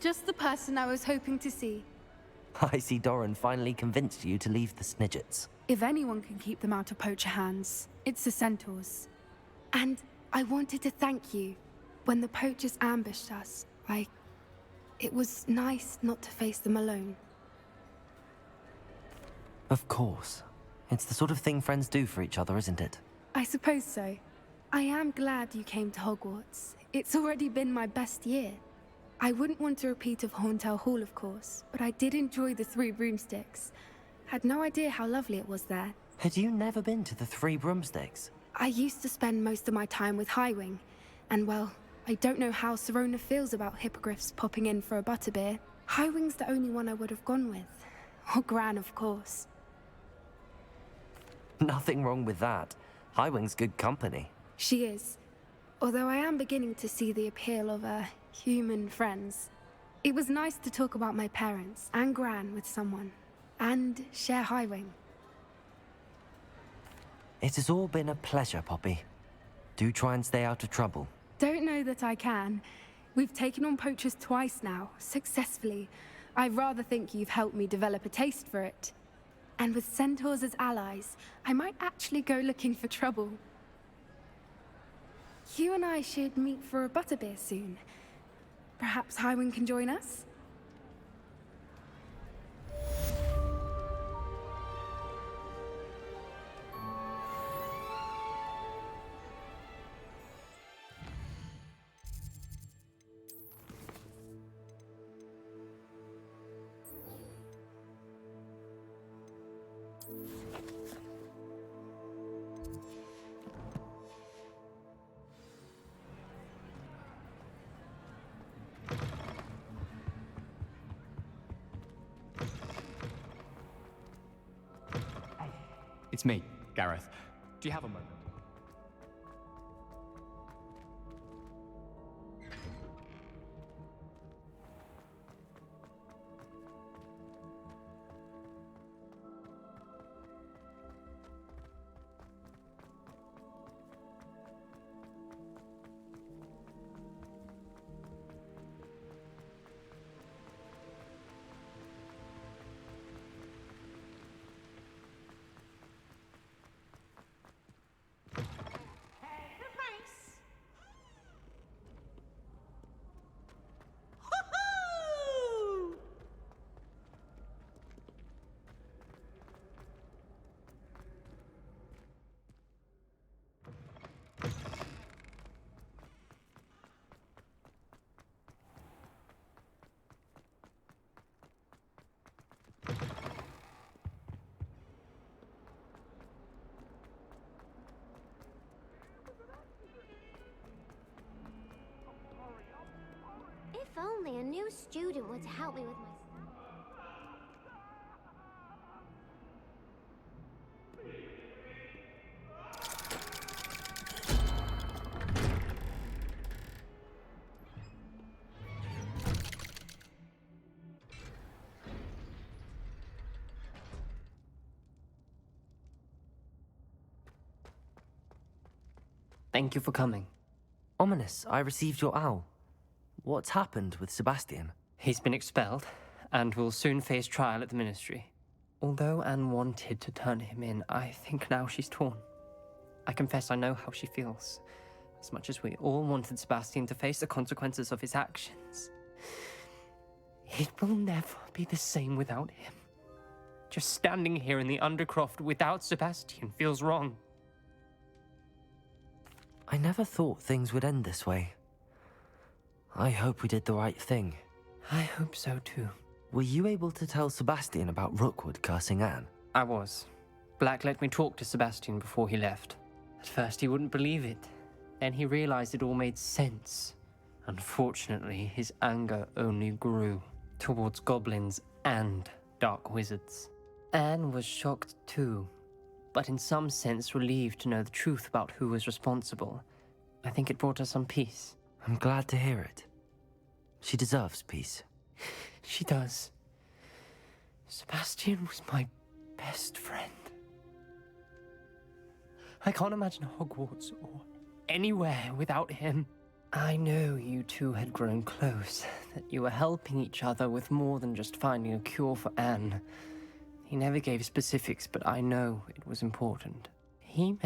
just the person I was hoping to see. I see Doran finally convinced you to leave the Snidgets. If anyone can keep them out of poacher hands, it's the centaurs. And I wanted to thank you. When the poachers ambushed us, it was nice not to face them alone. Of course. It's the sort of thing friends do for each other, isn't it? I suppose so. I am glad you came to Hogwarts. It's already been my best year. I wouldn't want a repeat of Horntail Hall, of course, but I did enjoy the Three Broomsticks. Had no idea how lovely it was there. Had you never been to the Three Broomsticks? I used to spend most of my time with Highwing, and well, I don't know how Serona feels about hippogriffs popping in for a butterbeer. Highwing's the only one I would have gone with. Or Gran, of course. Nothing wrong with that. Highwing's good company. She is. Although I am beginning to see the appeal of, human friends. It was nice to talk about my parents and Gran with someone. And share Highwing. It has all been a pleasure, Poppy. Do try and stay out of trouble. Don't know that I can. We've taken on poachers twice now, successfully. I rather think you've helped me develop a taste for it. And with centaurs as allies, I might actually go looking for trouble. You and I should meet for a butterbeer soon. Perhaps Highwing can join us? It's me, Gareth. Do you have a moment? If only a new student would help me with my... Thank you for coming. Ominous, I received your owl. What's happened with Sebastian? He's been expelled, and will soon face trial at the Ministry. Although Anne wanted to turn him in, I think now she's torn. I confess I know how she feels. As much as we all wanted Sebastian to face the consequences of his actions. It will never be the same without him. Just standing here in the Undercroft without Sebastian feels wrong. I never thought things would end this way. I hope we did the right thing. I hope so too. Were you able to tell Sebastian about Rookwood cursing Anne? I was. Black let me talk to Sebastian before he left. At first he wouldn't believe it. Then he realized it all made sense. Unfortunately, his anger only grew towards goblins and dark wizards. Anne was shocked too, but in some sense relieved to know the truth about who was responsible. I think it brought her some peace. I'm glad to hear it. She deserves peace. She does. Sebastian was my best friend. I can't imagine Hogwarts or anywhere without him. I know you two had grown close, that you were helping each other with more than just finding a cure for Anne. He never gave specifics, but I know it was important. He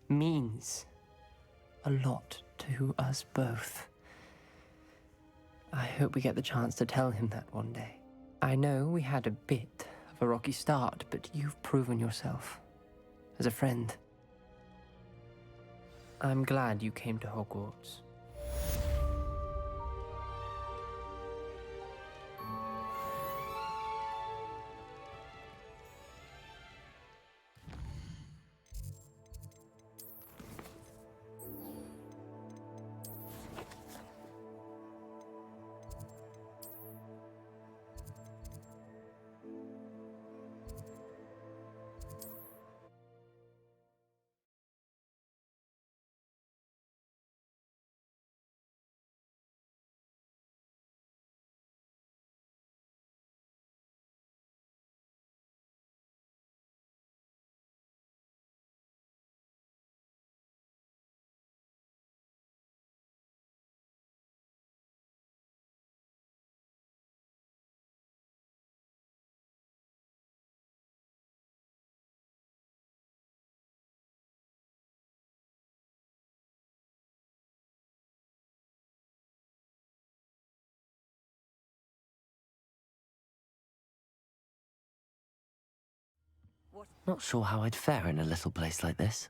means a lot to us both. I hope we get the chance to tell him that one day. I know we had a bit of a rocky start, but you've proven yourself as a friend. I'm glad you came to Hogwarts. Not sure how I'd fare in a little place like this.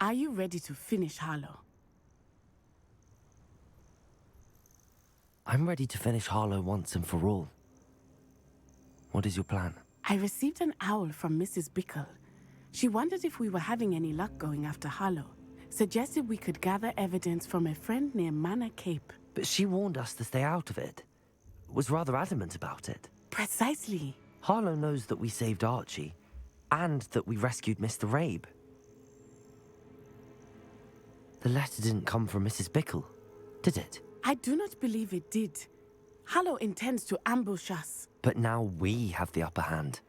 Are you ready to finish Harlow? I'm ready to finish Harlow once and for all. What is your plan? I received an owl from Mrs. Bickle. She wondered if we were having any luck going after Harlow. Suggested we could gather evidence from a friend near Manor Cape. But she warned us to stay out of it. Was rather adamant about it. Precisely. Harlow knows that we saved Archie, and that we rescued Mr. Rabe. The letter didn't come from Mrs. Bickle, did it? I do not believe it did. Harlow intends to ambush us. But now we have the upper hand.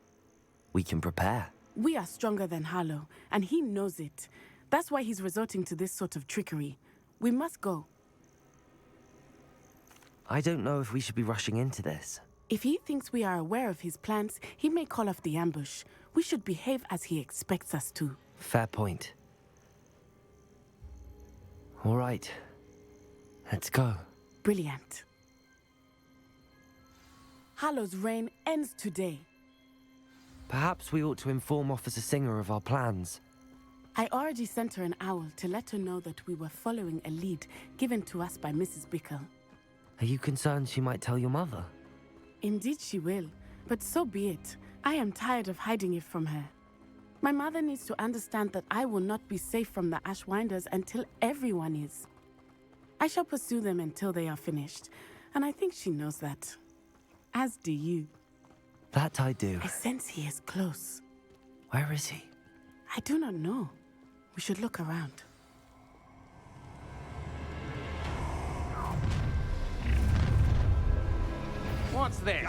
We can prepare. We are stronger than Harlow, and he knows it. That's why he's resorting to this sort of trickery. We must go. I don't know if we should be rushing into this. If he thinks we are aware of his plans, he may call off the ambush. We should behave as he expects us to. Fair point. All right. Let's go. Brilliant. Hollow's reign ends today. Perhaps we ought to inform Officer Singer of our plans. I already sent her an owl to let her know that we were following a lead given to us by Mrs. Bickle. Are you concerned she might tell your mother? Indeed she will, but so be it. I am tired of hiding it from her. My mother needs to understand that I will not be safe from the Ashwinders until everyone is. I shall pursue them until they are finished, and I think she knows that. As do you. That I do. I sense he is close. Where is he? I do not know. We should look around. What's this?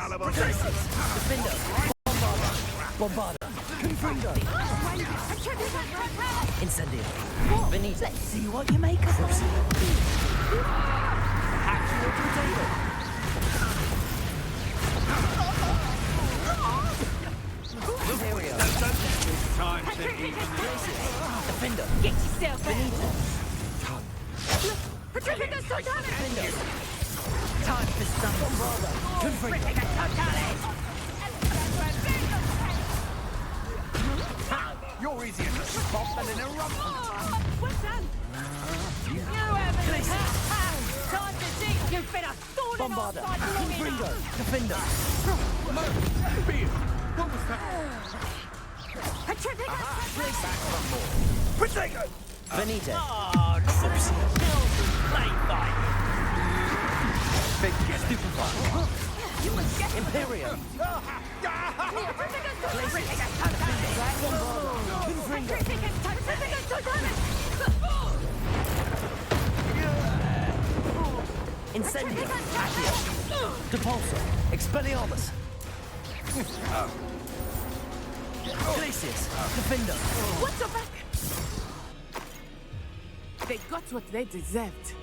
Bombarda! Confundo! Incendio! Benito! Let's see what you make of it! Actual potato! Imperio! Time to eat. Defender! Get yourself Benito! Petrificus Totalis! Defender! Time for some Bombarda! Confundo! Petrificus Totalis! You're easier to spot than an eruption. Well done! You haven't time to see! You've been a thorn in our Bombarda! side long Confundo! enough! Defender! What was that? Petrificus Potato! Benito! Big stupefy. You must get Imperium! Petrificus Totalis! Petrificus Totalis! Incendio! Accio! Depulso! Expelliarmus! Glacius! Defender! What's your back? They got what they deserved.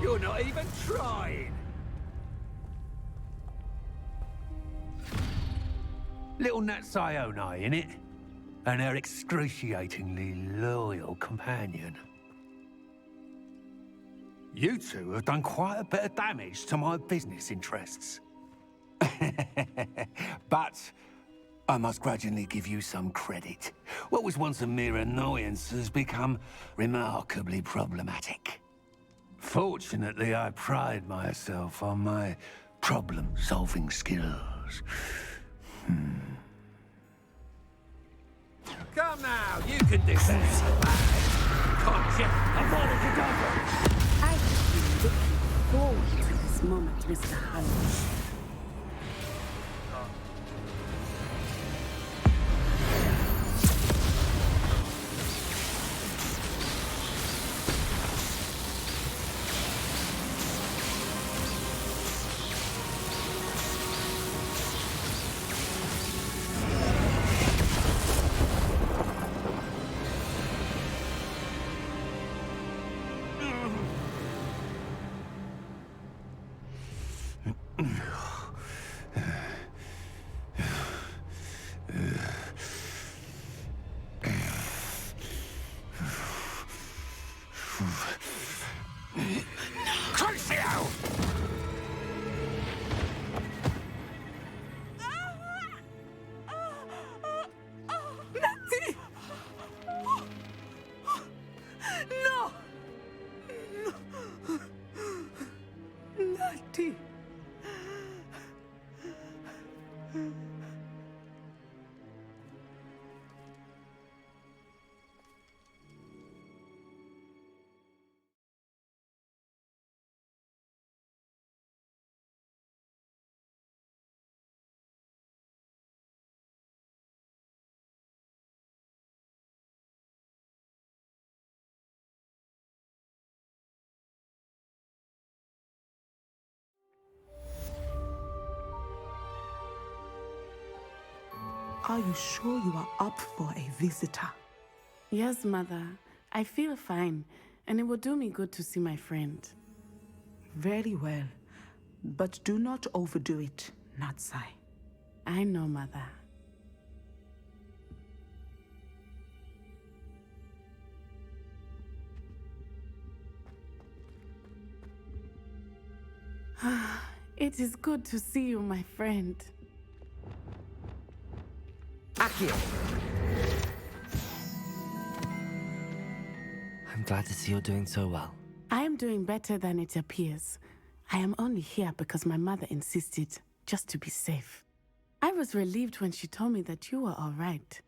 You're not even trying. Little Nat Sione, innit? And her excruciatingly loyal companion. You two have done quite a bit of damage to my business interests. But I must grudgingly give you some credit. What was once a mere annoyance has become remarkably problematic. Fortunately, I pride myself on my problem-solving skills. Come now, you can do that. Can't you? I have been looking forward to this moment, Mr. Hollow. Are you sure you are up for a visitor? Yes, Mother. I feel fine, and it will do me good to see my friend. Very well. But do not overdo it, Natsai. I know, Mother. It is good to see you, my friend. Accio! I'm glad to see you're doing so well. I am doing better than it appears. I am only here because my mother insisted, just to be safe. I was relieved when she told me that you were all right.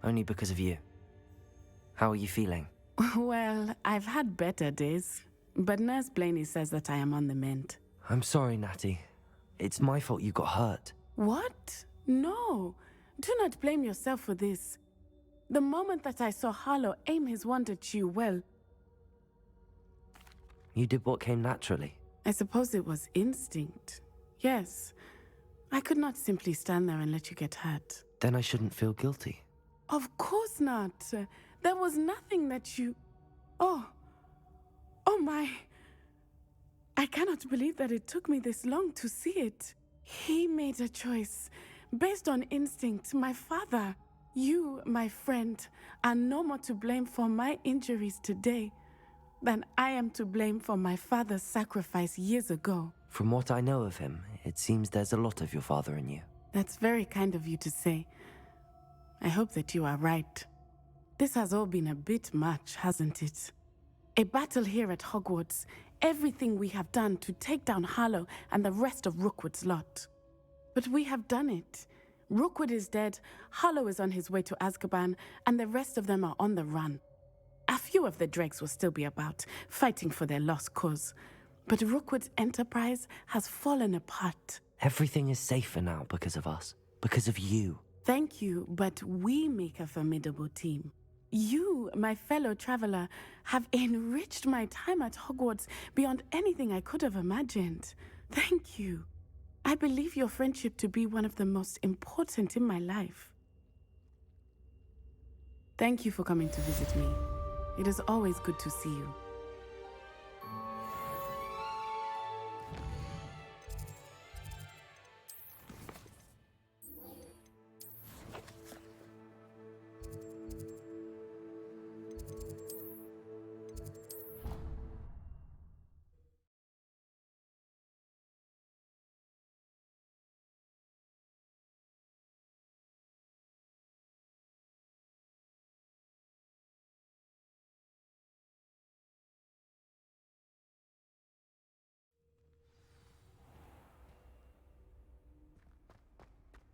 Only because of you. How are you feeling? Well, I've had better days, but Nurse Blaney says that I am on the mend. I'm sorry, Natty. It's my fault you got hurt. What? No. Do not blame yourself for this. The moment that I saw Harlow aim his wand at you, well, You did what came naturally. I suppose it was instinct. Yes. I could not simply stand there and let you get hurt. Then I shouldn't feel guilty. Of course not. There was nothing that you... Oh my. I cannot believe that it took me this long to see it. He made a choice based on instinct. My father, you, my friend, are no more to blame for my injuries today than I am to blame for my father's sacrifice years ago. From what I know of him, it seems there's a lot of your father in you. That's very kind of you to say. I hope that you are right. This has all been a bit much, hasn't it? A battle here at Hogwarts, everything we have done to take down Harlow and the rest of Rookwood's lot. But we have done it. Rookwood is dead, Harlow is on his way to Azkaban, and the rest of them are on the run. A few of the dregs will still be about, fighting for their lost cause. But Rookwood's enterprise has fallen apart. Everything is safer now because of us. Because of you. Thank you, but we make a formidable team. You, my fellow traveler, have enriched my time at Hogwarts beyond anything I could have imagined. Thank you. I believe your friendship to be one of the most important in my life. Thank you for coming to visit me. It is always good to see you.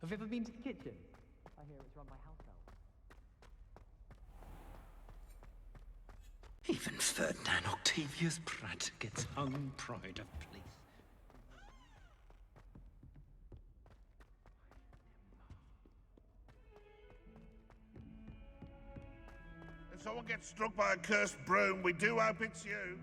Have you ever been to the kitchen? I hear it's run by house elves. Even Ferdinand Octavius Pratt gets hung pride of place. If someone gets struck by a cursed broom, we do hope it's you.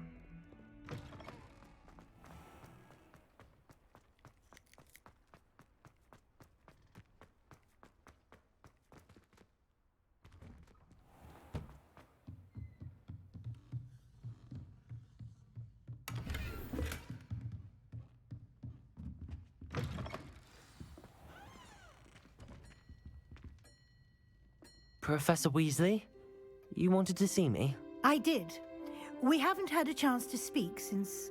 Professor Weasley? You wanted to see me? I did. We haven't had a chance to speak since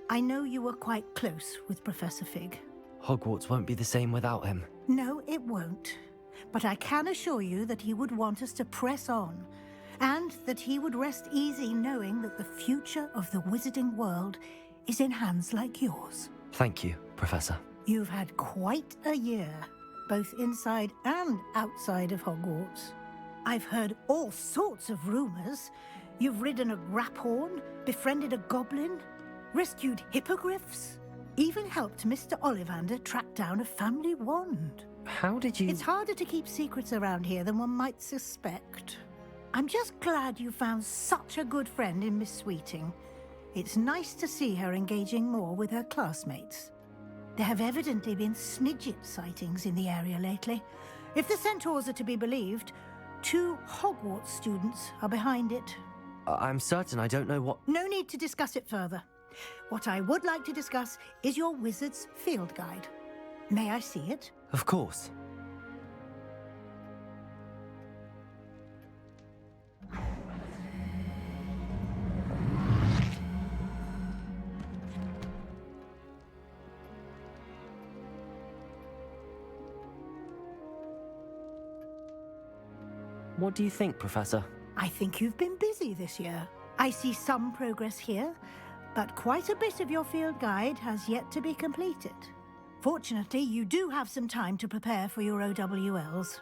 I know you were quite close with Professor Fig. Hogwarts won't be the same without him. No, it won't. But I can assure you that he would want us to press on, and that he would rest easy knowing that the future of the wizarding world is in hands like yours. Thank you, Professor. You've had quite a year, both inside and outside of Hogwarts. I've heard all sorts of rumors. You've ridden a graphorn, befriended a goblin, rescued hippogriffs, even helped Mr. Ollivander track down a family wand. How did you... It's harder to keep secrets around here than one might suspect. I'm just glad you found such a good friend in Miss Sweeting. It's nice to see her engaging more with her classmates. There have evidently been Snidget sightings in the area lately. If the centaurs are to be believed, 2 Hogwarts students are behind it. I'm certain I don't know what... No need to discuss it further. What I would like to discuss is your wizard's field guide. May I see it? Of course. What do you think, Professor? I think you've been busy this year. I see some progress here, but quite a bit of your field guide has yet to be completed. Fortunately, you do have some time to prepare for your O.W.L.s.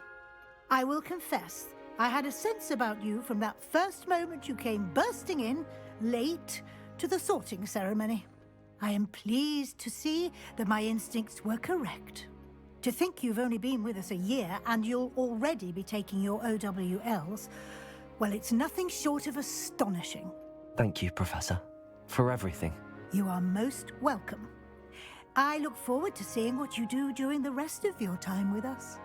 I will confess, I had a sense about you from that first moment you came bursting in, late, to the sorting ceremony. I am pleased to see that my instincts were correct. To think you've only been with us a year and you'll already be taking your O.W.L.s, well, it's nothing short of astonishing. Thank you, Professor, for everything. You are most welcome. I look forward to seeing what you do during the rest of your time with us.